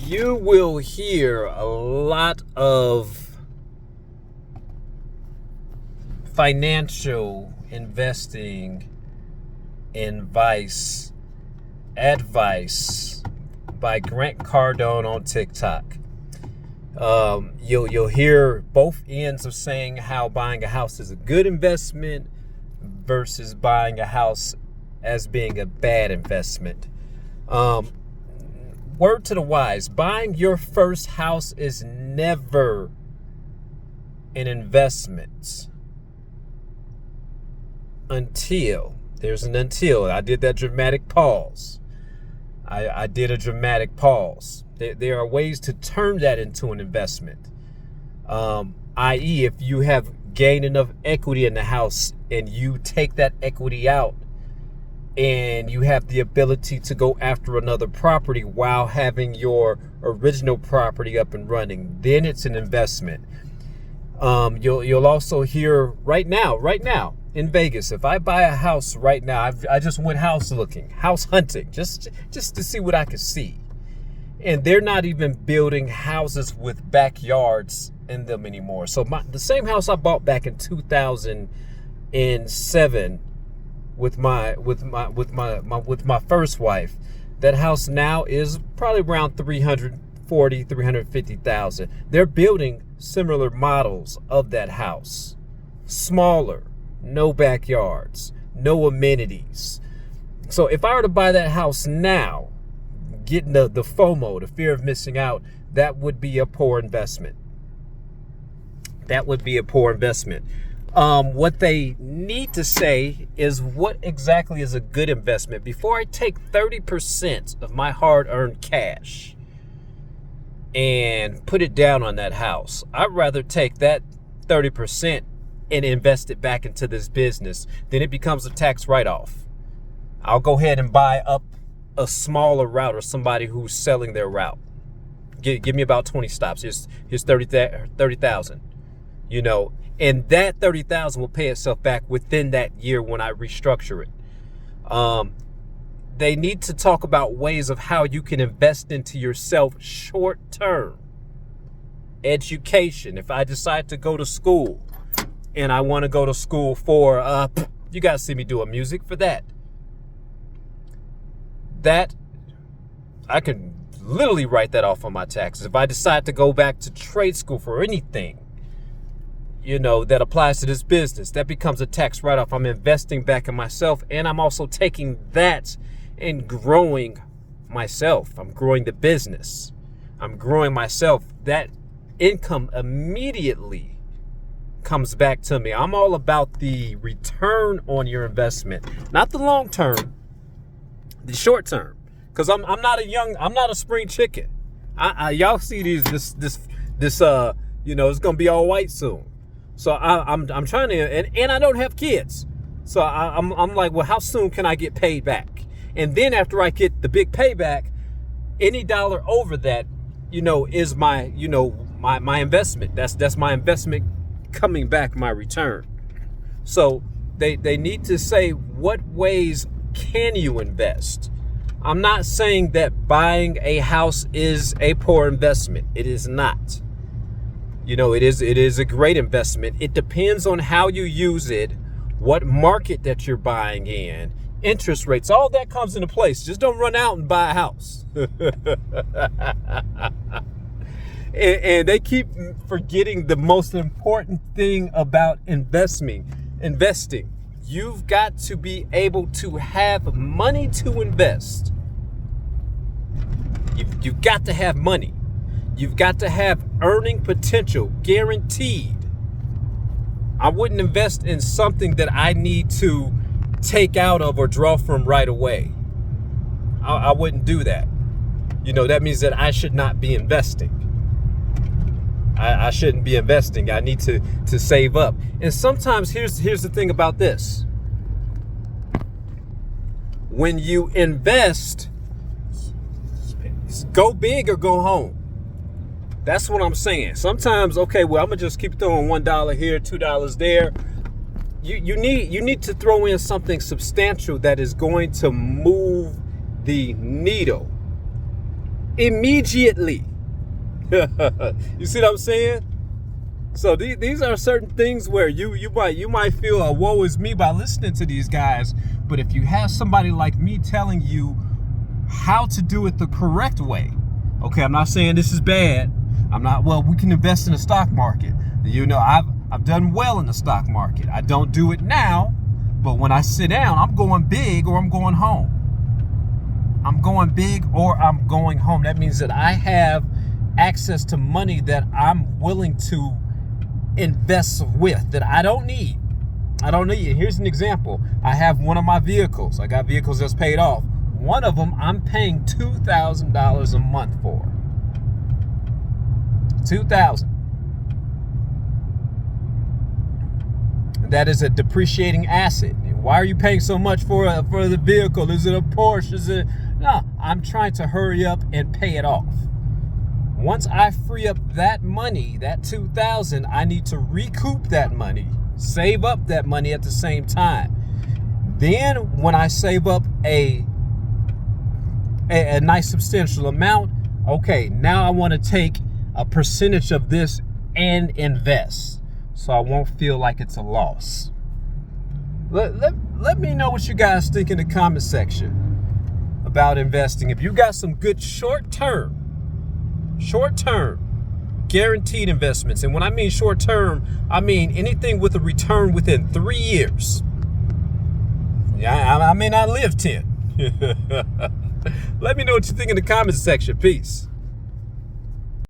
you will hear a lot of financial investing advice by Grant Cardone on TikTok. You'll hear both ends of saying how buying a house is a good investment versus buying a house as being a bad investment. Word to the wise, buying your first house is never an investment until I did that dramatic pause. I did a dramatic pause. There are ways to turn that into an investment, i.e. if you have gained enough equity in the house and you take that equity out and you have the ability to go after another property while having your original property up and running, then it's an investment. You'll also hear right now in Vegas, if I buy a house right now, I just went house hunting, just to see what I could see. And they're not even building houses with backyards in them anymore. So the same house I bought back in 2007 with my first wife, that house now is probably around 350,000. They're building similar models of that house, smaller, no backyards, no amenities. So if I were to buy that house now, getting the FOMO, the fear of missing out, that would be a poor investment. What they need to say is what exactly is a good investment. Before I take 30% of my hard-earned cash and put it down on that house, I'd rather take that 30% and invest it back into this business. Then it becomes a tax write-off. I'll go ahead and buy up a smaller route or somebody who's selling their route. Give me about 20 stops. Here's 30,000. And that 30,000 will pay itself back within that year when I restructure it. They need to talk about ways of how you can invest into yourself short term. Education. If I decide to go to school and I want to go to school for, you guys see me doing music for that. That I can literally write that off on my taxes. If I decide to go back to trade school for anything, that applies to this business, that becomes a tax write-off. I'm investing back in myself, and I'm also taking that and growing myself. I'm growing the business. I'm growing myself. That income immediately comes back to me. I'm all about the return on your investment, not the long term, the short term. Because I'm not a spring chicken. Y'all see this it's gonna be all white soon. So I'm trying to, and I don't have kids. So I'm like, well, how soon can I get paid back? And then after I get the big payback, any dollar over that, is my, my investment. That's my investment coming back, my return. So they need to say, what ways can you invest? I'm not saying that buying a house is a poor investment. It is not. It is a great investment. It depends on how you use it, what market that you're buying in, interest rates, all that comes into place. Just don't run out and buy a house. and they keep forgetting the most important thing about investing. You've got to be able to have money to invest. You've got to have money. You've got to have earning potential, guaranteed. I wouldn't invest in something that I need to take out of or draw from right away. I wouldn't do that. That means that I should not be investing. I shouldn't be investing. I need to save up. And sometimes here's the thing about this. When you invest, go big or go home. That's what I'm saying. Sometimes, okay, well, I'm gonna just keep throwing $1 here, $2 there. You need to throw in something substantial that is going to move the needle. immediately. You see what I'm saying? So these are certain things where you might feel a woe is me by listening to these guys, but if you have somebody like me telling you how to do it the correct way, okay, I'm not saying this is bad. I'm not, well, we can invest in the stock market. You know, I've done well in the stock market. I don't do it now, but when I sit down, I'm going big or I'm going home. I'm going big or I'm going home. That means that I have access to money that I'm willing to invest with, that I don't need. Here's an example. I have one of my vehicles. I got vehicles that's paid off. One of them I'm paying $2,000 a month for. $2,000. That is a depreciating asset. Why are you paying so much for the vehicle? Is it a Porsche? No, I'm trying to hurry up and pay it off. Once I free up that money, that $2,000, I need to recoup that money, save up that money at the same time. Then when I save up a nice substantial amount, okay, now I want to take a percentage of this and invest, so I won't feel like it's a loss. Let me know what you guys think in the comment section about investing. If you got some good short-term guaranteed investments, and when I mean short-term, I mean anything with a return within 3 years. Yeah, I may not live 10. Let me know what you think in the comments section. Peace.